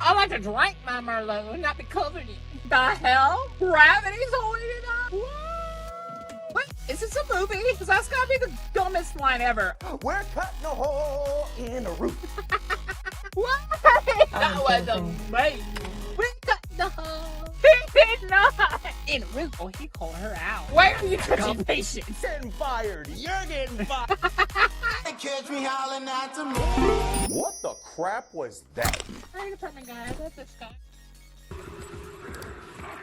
I like to drink my Merlot and not be covered in it. The hell? Gravity's holding it up? What? Is this a movie? Because that's gotta be the dumbest line ever. We're cutting a hole in the roof. What? That was amazing. We're cutting the hole. He did not. In a roof. Oh, he called her out. Why are you touching patience? Getting fired. You're getting fired. Catch me howling at the moon. What the crap was that? Fire department guy. I love this guy.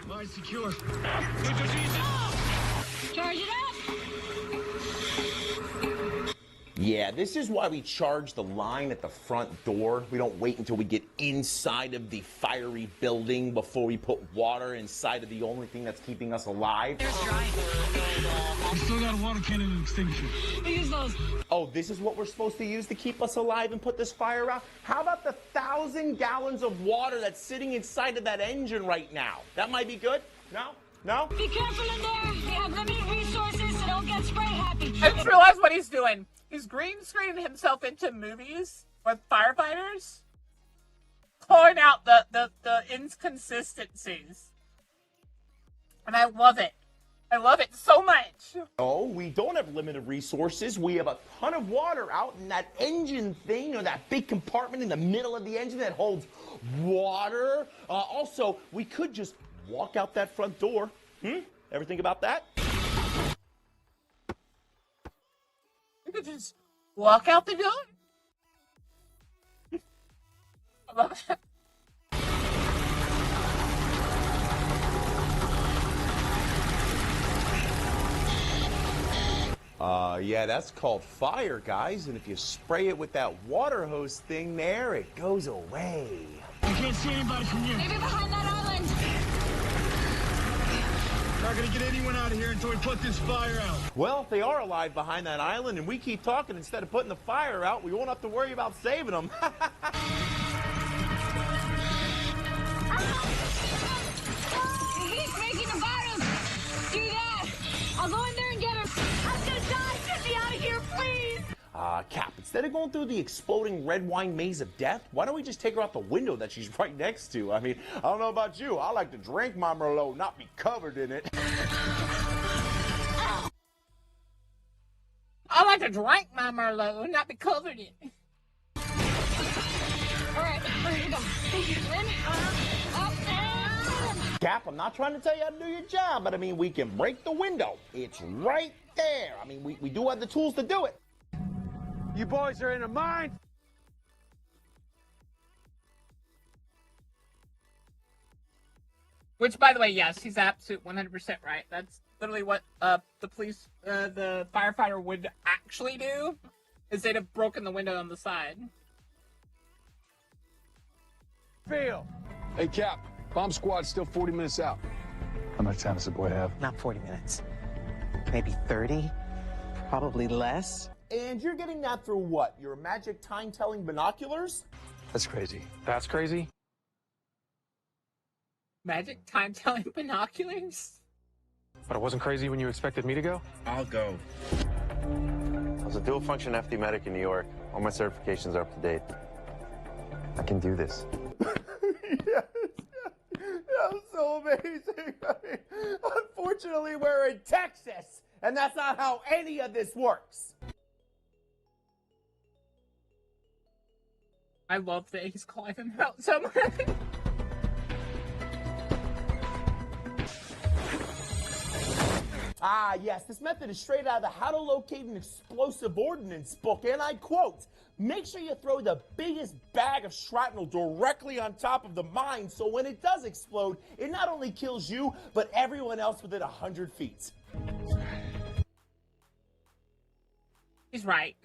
Mine secure. Charge it up! Yeah, this is why we charge the line at the front door. We don't wait until we get inside of the fiery building before we put water inside of the only thing that's keeping us alive. There's dry. We still got a water cannon and extinguisher. We use those. Oh, this is what we're supposed to use to keep us alive and put this fire out? How about the 1,000 gallons of water that's sitting inside of that engine right now? That might be good? No? No? Be careful in there. We have limited resources, so don't get spray happy. I just realized what he's doing. He's green screening himself into movies with firefighters, pulling out the inconsistencies. And I love it. I love it so much. No, we don't have limited resources. We have a ton of water out in that engine thing, or that big compartment in the middle of the engine that holds water. Also, we could just walk out that front door. Ever think about that? You could just walk out the door. I love it. Yeah, that's called fire, guys. And if you spray it with that water hose thing there, it goes away. I can't see anybody from here. Maybe behind that island. Not gonna get anyone out of here until we put this fire out. Well, if they are alive behind that island and we keep talking instead of putting the fire out, we won't have to worry about saving them. He's making a virus. Do that. I'll go in there and get him. I'm gonna die. Get me out of here, please. Cap, instead of going through the exploding red wine maze of death, why don't we just take her out the window that she's right next to? I mean, I don't know about you. I like to drink my Merlot, not be covered in it. I like to drink my Merlot and not be covered in it. All right, here we go. Thank you. In, up, and... Cap, I'm not trying to tell you how to do your job, but I mean, we can break the window. It's right there. I mean, we do have the tools to do it. You boys are in a mine. Which, by the way, yes, he's absolute 100% right. That's literally what the firefighter would actually do, is they'd have broken the window on the side. Fail. Hey, Cap. Bomb squad's still 40 minutes out. How much time does the boy have? Not 40 minutes. Maybe 30? Probably less. And you're getting that through what? Your magic time-telling binoculars? That's crazy. That's crazy? Magic time-telling binoculars? But it wasn't crazy when you expected me to go? I'll go. I was a dual-function FD medic in New York. All my certifications are up to date. I can do this. Yes. That was so amazing. I mean, unfortunately, we're in Texas, and that's not how any of this works. I love that he's calling him out so much. Ah, yes, this method is straight out of the How to Locate an Explosive Ordnance book, and I quote, "Make sure you throw the biggest bag of shrapnel directly on top of the mine, so when it does explode, it not only kills you, but everyone else within 100 feet. He's right.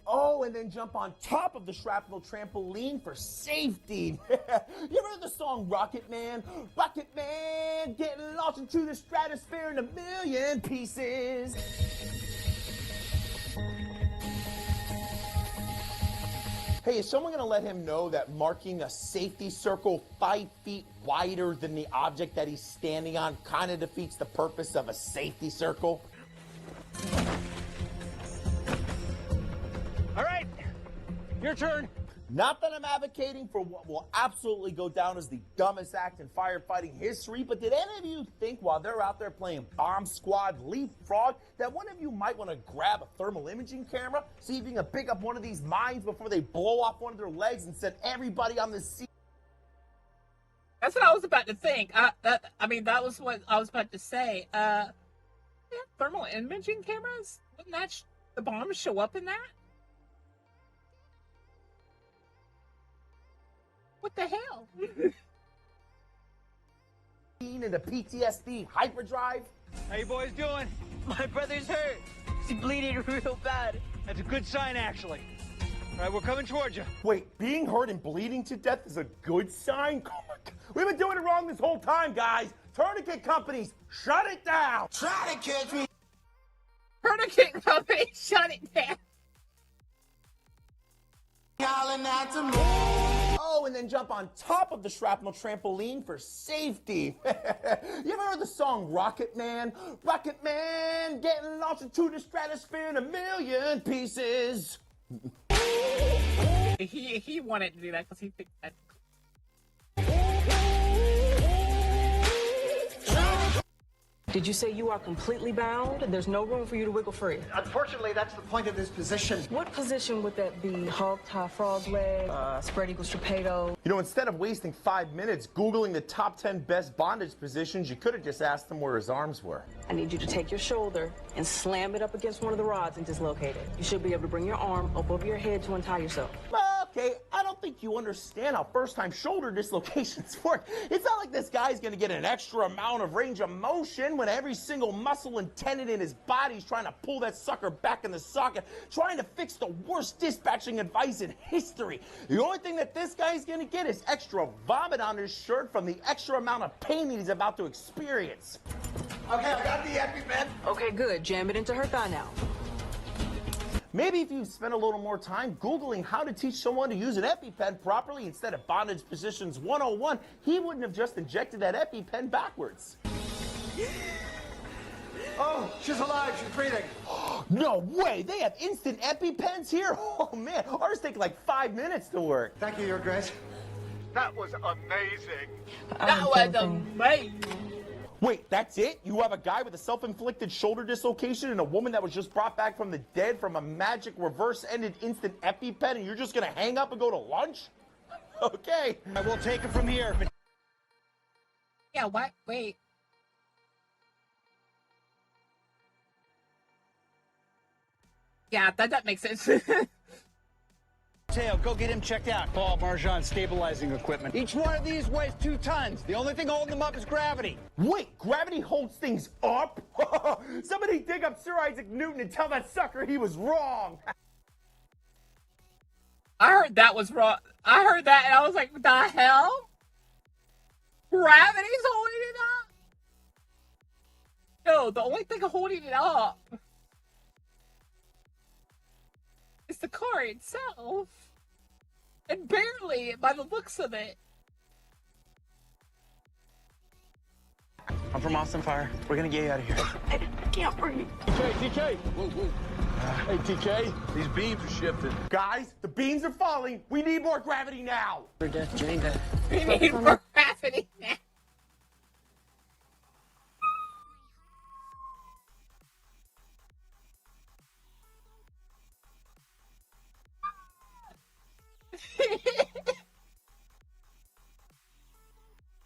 Oh, and then jump on top of the shrapnel trampoline for safety. You ever heard the song Rocket Man? Rocket Man, getting launched into the stratosphere in a million pieces. Hey, is someone gonna let him know that marking a safety circle 5 feet wider than the object that he's standing on kind of defeats the purpose of a safety circle? All right, Your turn. Not that I'm advocating for what will absolutely go down as the dumbest act in firefighting history, but did any of you think while they're out there playing Bomb Squad Leapfrog that one of you might want to grab a thermal imaging camera, see if you can pick up one of these mines before they blow off one of their legs and send everybody on the scene? That's what I was about to think. That was what I was about to say. Yeah, thermal imaging cameras? Wouldn't that the bombs show up in that? What the hell? Into PTSD hyperdrive? How you boys doing? My brother's hurt. He's bleeding real bad. That's a good sign, actually. All right, we're coming towards you. Wait, being hurt and bleeding to death is a good sign? Oh my God. We've been doing it wrong this whole time, guys. Tourniquet companies, shut it down. Try to catch me. Tourniquet company, shut it down. Hollering at the moon. Oh, and then jump on top of the shrapnel trampoline for safety. You ever heard the song Rocket Man? Rocket Man getting launched into the stratosphere in a million pieces. He wanted to do that because he thinks that. Did you say you are completely bound? There's no room for you to wiggle free. Unfortunately, that's the point of this position. What position would that be? Hog tie frog leg, spread eagle torpedo? You know, instead of wasting 5 minutes Googling the top 10 best bondage positions, you could have just asked him where his arms were. I need you to take your shoulder and slam it up against one of the rods and dislocate it. You should be able to bring your arm up over your head to untie yourself. Okay, I don't think you understand how first-time shoulder dislocations work. It's not like this guy's gonna get an extra amount of range of motion when every single muscle and tendon in his body's trying to pull that sucker back in the socket, trying to fix the worst dispatching advice in history. The only thing that this guy's gonna get is extra vomit on his shirt from the extra amount of pain that he's about to experience. Okay, I got the Epi-Pen. Okay, good. Jam it into her thigh now. Maybe if you spent a little more time Googling how to teach someone to use an EpiPen properly instead of Bondage Positions 101, he wouldn't have just injected that EpiPen backwards. Oh, she's alive. She's breathing. No way! They have instant EpiPens here? Oh man, ours take like 5 minutes to work. Thank you, Your Grace. That was amazing. That was amazing. Wait, that's it? You have a guy with a self-inflicted shoulder dislocation and a woman that was just brought back from the dead from a magic reverse-ended instant EpiPen, and you're just gonna hang up and go to lunch? Okay. I will take it from here. Yeah, what? Wait. Yeah, that makes sense. Tail, go get him checked out. Paul, Marjan, stabilizing equipment. Each one of these weighs 2 tons. The only thing holding them up is gravity. Wait, gravity holds things up? Somebody dig up Sir Isaac Newton and tell that sucker he was wrong. I heard that was wrong. I heard that and I was like, what the hell? Gravity's holding it up? No, the only thing holding it up is the car itself. And barely, by the looks of it. I'm from Austin Fire. We're gonna get you out of here. I can't breathe. TK. Whoa, whoa. Hey, TK. These beams are shifting. Guys, the beams are falling. We need more gravity now. For death, Jane death. We need more gravity now.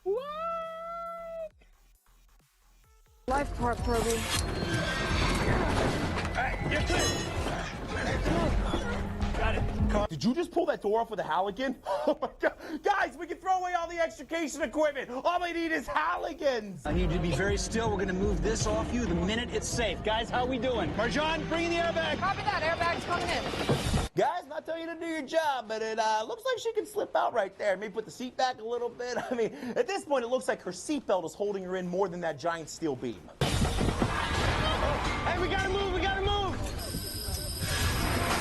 What? Life part program. You're clear. Got it. Did you just pull that door off with a Halligan? Oh my God. Guys, we can throw away all the extrication equipment. All we need is Halligans. I need you to be very still. We're going to move this off you the minute it's safe. Guys, how we doing? Marjan, bring in the airbag. Copy that. Airbag's coming in. Guys, not telling you to do your job, but it looks like she can slip out right there. Maybe put the seat back a little bit. I mean, at this point, it looks like her seatbelt is holding her in more than that giant steel beam. Hey, we got to move. We got to move.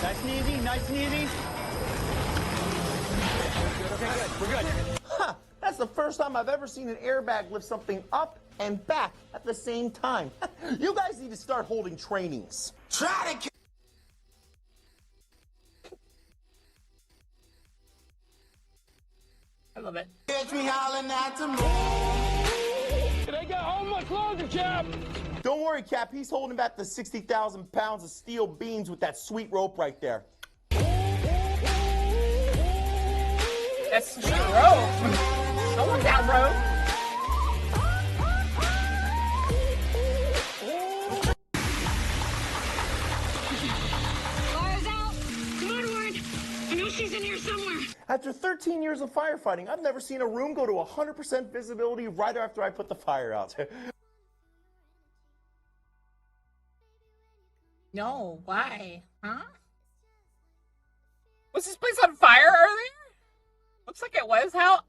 Nice and easy. Nice and easy. Okay, good. We're good. Huh, that's the first time I've ever seen an airbag lift something up and back at the same time. You guys need to start holding trainings. Try to I love it. Catch me howling at the moon. They got how much longer, Cap? Don't worry, Cap. He's holding back the 60,000 pounds of steel beams with that sweet rope right there. That's sweet rope. I want that rope. Fire's out. Come on, Ward. I know she's in here somewhere. After 13 years of firefighting, I've never seen a room go to 100% visibility right after I put the fire out. No, why? Huh? Was this place on fire earlier? Looks like it was. How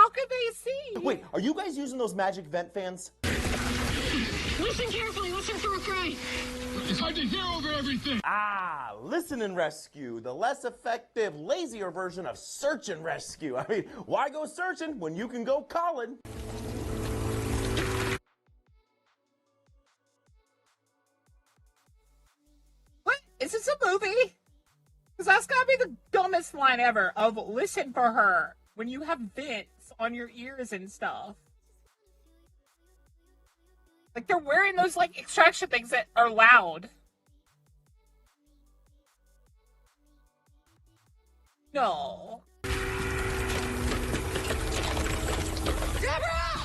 could they see? Wait, are you guys using those magic vent fans? Listen carefully. Listen for a cry. It's hard to hear over everything. Ah, listen and rescue, the less effective, lazier version of search and rescue. I mean, why go searching when you can go calling? What? Is this a movie? Because that's gotta be the dumbest line ever of listen for her when you have vents on your ears and stuff. Like they're wearing those like extraction things that are loud. No. Deborah!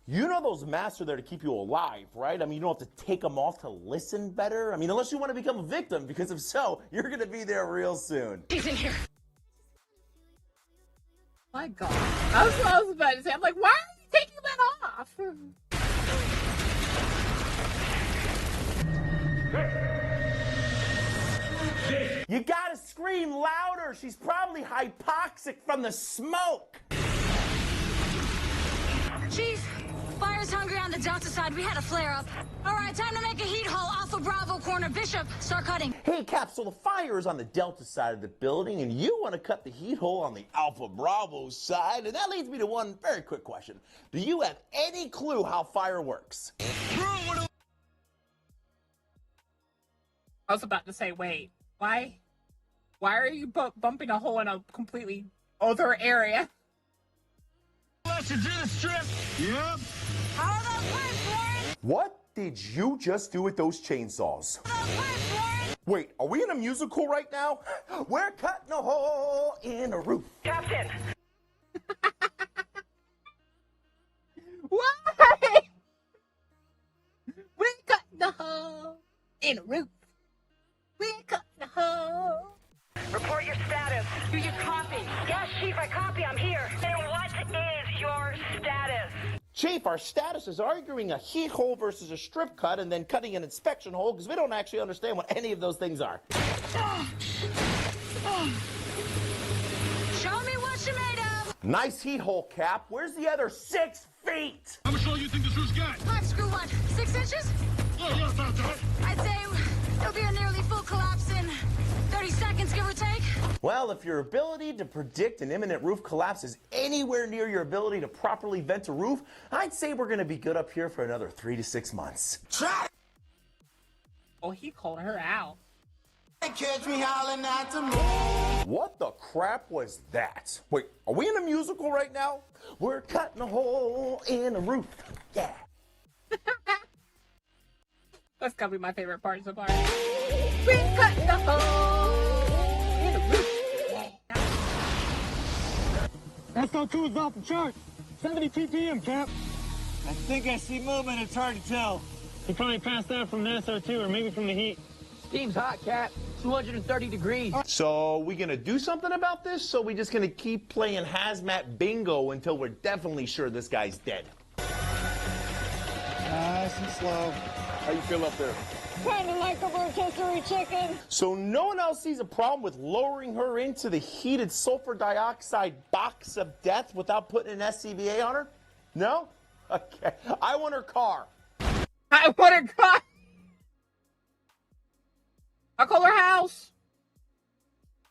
You know those masks are there to keep you alive, right? I mean, you don't have to take them off to listen better. I mean, unless you want to become a victim, because if so, you're going to be there real soon. She's in here. My God. I was about to say, I'm like, why are you taking that off? You gotta scream louder. She's probably hypoxic from the smoke. Chief, fire's hungry on the Delta side. We had a flare-up. All right, time to make a heat hole. Alpha Bravo corner. Bishop, start cutting. Hey, Cap, so the fire is on the Delta side of the building, and you want to cut the heat hole on the Alpha Bravo side? And that leads me to one very quick question. Do you have any clue how fire works? I was about to say, wait, why are you bumping a hole in a completely other area? Let's do the strip. Yep. How are those pipes, Warren? What did you just do with those chainsaws? Those pipes, Warren? Wait, are we in a musical right now? We're cutting a hole in a roof. Captain! Why? We're cutting a hole in a roof. We're cutting a hole. Report your status. Do you copy? Yes, Chief, I copy. I'm here. And what is your status? Chief, our status is arguing a heat hole versus a strip cut and then cutting an inspection hole because we don't actually understand what any of those things are. Show me what you're made of. Nice heat hole, Cap. Where's the other 6 feet? How much longer do you think this roof's got? Pipe screw what? 6 inches? Yeah, about that. I'd say it'll be a nearly full collapse in 30 seconds, give or take. Well, if your ability to predict an imminent roof collapse is anywhere near your ability to properly vent a roof, I'd say we're going to be good up here for another 3 to 6 months. Oh, he called her out. Catch me howling at the moon. What the crap was that? Wait, are we in a musical right now? We're cutting a hole in a roof. Yeah. That's gotta be my favorite part so far. We're cutting a hole in a roof. SO2 is off the chart. 70 ppm, Cap. I think I see movement. It's hard to tell. He probably passed out from the SO2 or maybe from the heat. Steam's hot, Cap. 230 degrees. So we gonna do something about this? So we just gonna keep playing hazmat bingo until we're definitely sure this guy's dead? Nice and slow. How you feel up there? Kind of like a rotisserie chicken. So no one else sees a problem with lowering her into the heated sulfur dioxide box of death without putting an SCBA on her? No? Okay. I want her car. I want her car. I'll call her house.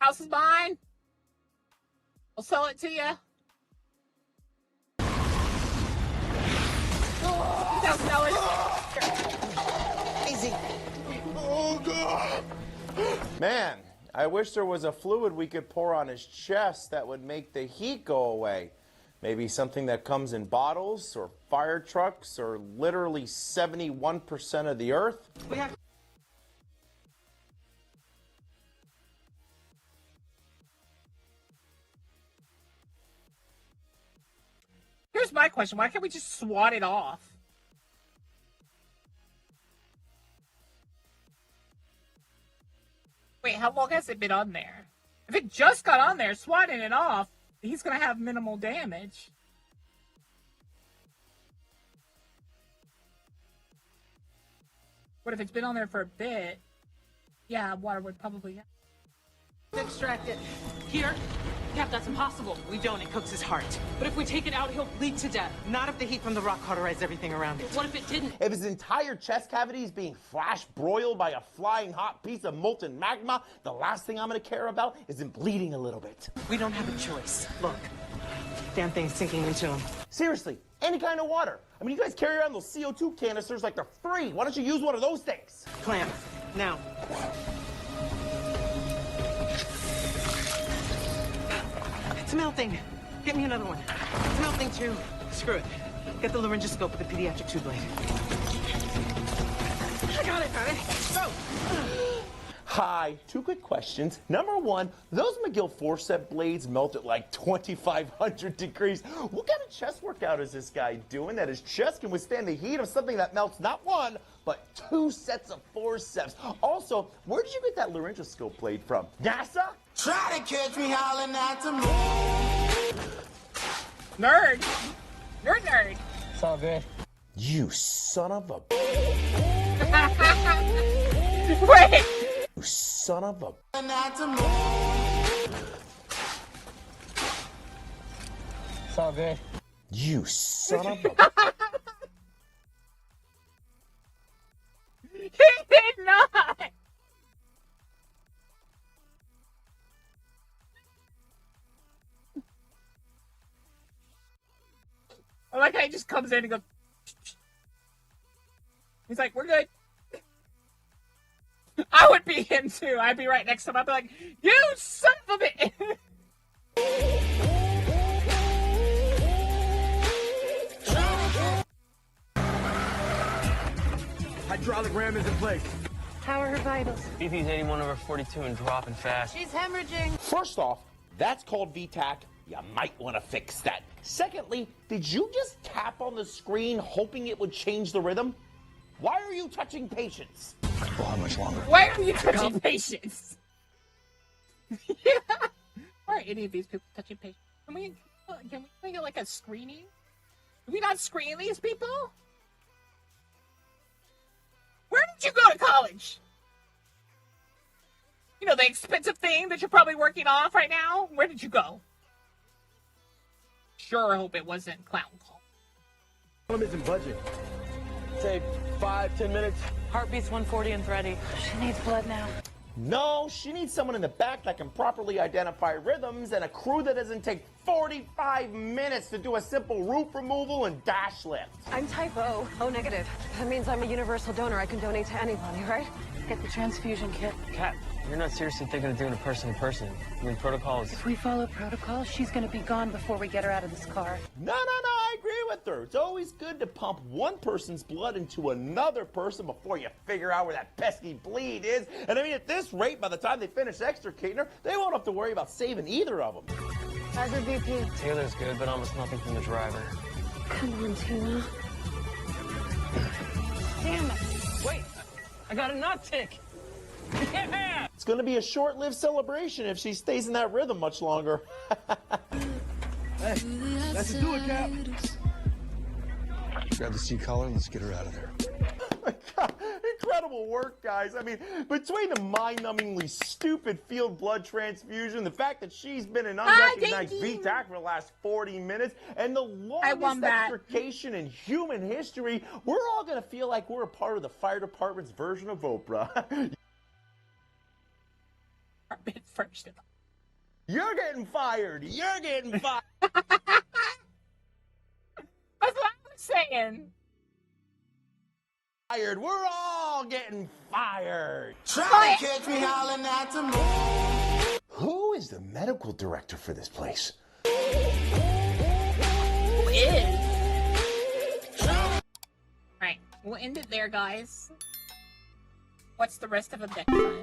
House is mine. I'll sell it to you. $1,000. Easy. Oh, God. Man, I wish there was a fluid we could pour on his chest that would make the heat go away. Maybe something that comes in bottles or fire trucks or literally 71% of the earth. We have. Here's my question. Why can't we just swat it off? Wait, how long has it been on there? If it just got on there, swatting it off, he's going to have minimal damage. What if it's been on there for a bit? Yeah, water would probably... Extract it. Here? Cap, that's impossible. We don't. It cooks his heart. But if we take it out, he'll bleed to death. Not if the heat from the rock cauterized everything around it. What if it didn't? If his entire chest cavity is being flash broiled by a flying hot piece of molten magma, the last thing I'm going to care about is him bleeding a little bit. We don't have a choice. Look. Damn thing's sinking into him. Seriously, any kind of water. I mean, you guys carry around those CO2 canisters like they're free. Why don't you use one of those things? Clamp. Now. It's melting. Get me another one. It's melting too. Screw it. Get the laryngoscope with the pediatric tube blade. I got it, honey. Go. Hi, 2 quick questions. Number 1, those McGill forceps blades melt at like 2,500 degrees. What kind of chest workout is this guy doing that his chest can withstand the heat of something that melts not 1, but 2 sets of forceps? Also, where did you get that laryngoscope blade from? NASA? Try to catch me howling at the moon. Nerd. You're a nerd. It's all good. You son of a... Wait. You son of a... At the moon. It's all good. You son of a... He did not. I like how he just comes in and goes. He's like, "We're good." I would be him too. I'd be right next to him. I'd be like, "You son of a bitch!" Hydraulic ram is in place. How are her vitals? BP's 81/42 and dropping fast. She's hemorrhaging. First off, that's called VTAC. You might want to fix that. Secondly, did you just tap on the screen hoping it would change the rhythm? Why are you touching patients? Well, how much longer? Why are you touching patients? Yeah. Why are any of these people touching patients? Can we get like a screening? Do we not screen these people? Where did you go to college? You know, the expensive thing that you're probably working off right now? Where did you go? Sure hope it wasn't Clown Call. Problem isn't budging. Say 5-10 minutes. Heartbeat's 140 and thready. She needs blood now. No, she needs someone in the back that can properly identify rhythms and a crew that doesn't take 45 minutes to do a simple roof removal and dash lift. I'm type O. O negative. That means I'm a universal donor. I can donate to anybody, right? Get the transfusion kit. Kat, you're not seriously thinking of doing a person-to-person. I mean, protocols. If we follow protocol, she's gonna be gone before we get her out of this car. No, I agree with her. It's always good to pump one person's blood into another person before you figure out where that pesky bleed is. And I mean, at this rate, by the time they finish extricating her, they won't have to worry about saving either of them. How's her BP? Taylor's good, but almost nothing from the driver. Come on, Tina. Damn it. Wait, I got a nut tick. Yeah! It's going to be a short-lived celebration if she stays in that rhythm much longer. Hey, let's do it, Cap. Grab the seat collar and let's get her out of there. Oh my God. Incredible work, guys. I mean, between the mind-numbingly stupid field blood transfusion, the fact that she's been an unrecognized VTAC for the last 40 minutes, and the longest extrication in human history, we're all going to feel like we're a part of the fire department's version of Oprah. You're getting fired. You're getting fired. That's what I was saying. fired. We're all getting fired. Try to catch me howling at the moon. Who is the medical director for this place? Who is? Right, we'll end it there, guys. What's the rest of the deck time?